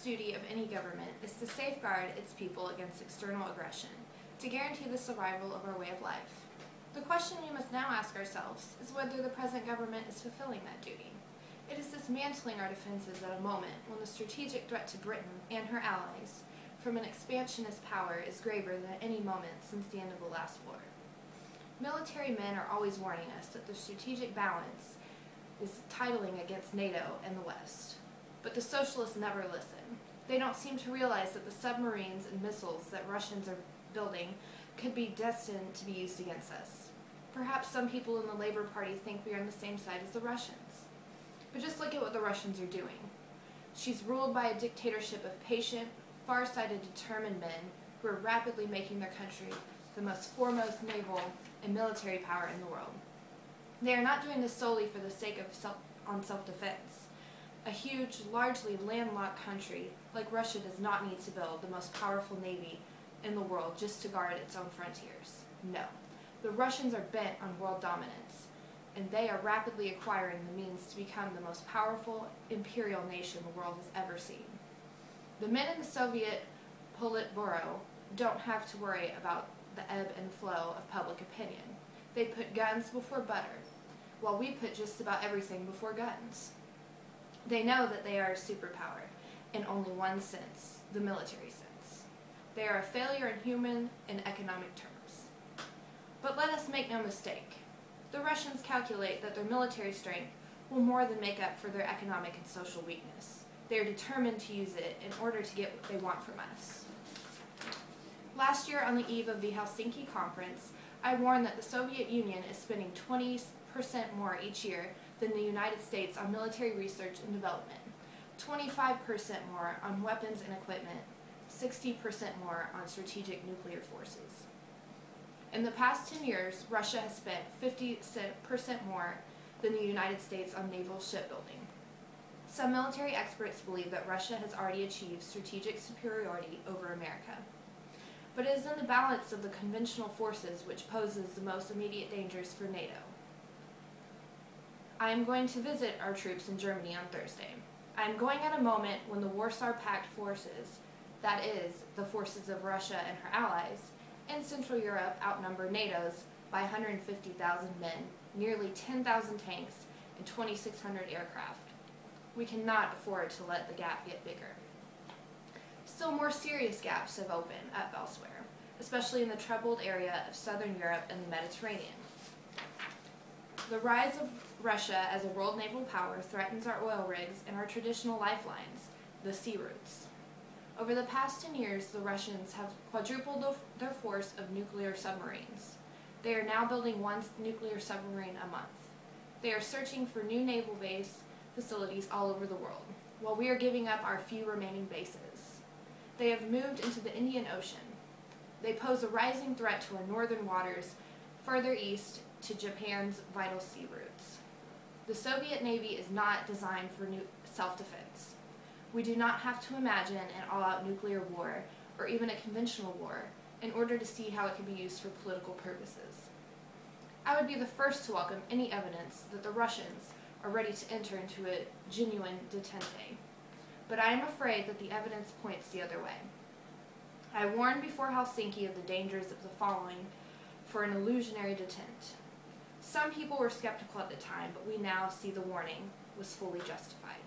first duty of any government is to safeguard its people against external aggression, to guarantee the survival of our way of life. The question we must now ask ourselves is whether the present government is fulfilling that duty. It is dismantling our defenses at a moment when the strategic threat to Britain and her allies from an expansionist power is graver than at any moment since the end of the last war. Military men are always warning us that the strategic balance is titling against NATO and the West. But the socialists never listen. They don't seem to realize that the submarines and missiles that Russians are building could be destined to be used against us. Perhaps some people in the Labour Party think we are on the same side as the Russians. But just look at what the Russians are doing. She's ruled by a dictatorship of patient, far-sighted, determined men who are rapidly making their country the most foremost naval and military power in the world. They are not doing this solely for the sake of self-defense. A huge, largely landlocked country like Russia does not need to build the most powerful navy in the world just to guard its own frontiers. No. The Russians are bent on world dominance, and they are rapidly acquiring the means to become the most powerful imperial nation the world has ever seen. The men in the Soviet Politburo don't have to worry about the ebb and flow of public opinion. They put guns before butter, while we put just about everything before guns. They know that they are a superpower, in only one sense, the military sense. They are a failure in human and economic terms. But let us make no mistake. The Russians calculate that their military strength will more than make up for their economic and social weakness. They are determined to use it in order to get what they want from us. Last year, on the eve of the Helsinki conference, I warned that the Soviet Union is spending 20% more each year than the United States on military research and development, 25% more on weapons and equipment, 60% more on strategic nuclear forces. In the past 10 years, Russia has spent 50% more than the United States on naval shipbuilding. Some military experts believe that Russia has already achieved strategic superiority over America. But it is in the balance of the conventional forces which poses the most immediate dangers for NATO. I am going to visit our troops in Germany on Thursday. I am going at a moment when the Warsaw Pact forces, that is, the forces of Russia and her allies, in Central Europe outnumber NATO's by 150,000 men, nearly 10,000 tanks, and 2,600 aircraft. We cannot afford to let the gap get bigger. Still more serious gaps have opened up elsewhere, especially in the troubled area of Southern Europe and the Mediterranean. The rise of Russia as a world naval power threatens our oil rigs and our traditional lifelines, the sea routes. Over the past 10 years, the Russians have quadrupled their force of nuclear submarines. They are now building one nuclear submarine a month. They are searching for new naval base facilities all over the world, while we are giving up our few remaining bases. They have moved into the Indian Ocean. They pose a rising threat to our northern waters, further east to Japan's vital sea routes. The Soviet Navy is not designed for self-defense. We do not have to imagine an all-out nuclear war, or even a conventional war, in order to see how it can be used for political purposes. I would be the first to welcome any evidence that the Russians are ready to enter into a genuine detente. But I am afraid that the evidence points the other way. I warned before Helsinki of the dangers of the following for an illusionary detente. Some people were skeptical at the time, but we now see the warning was fully justified.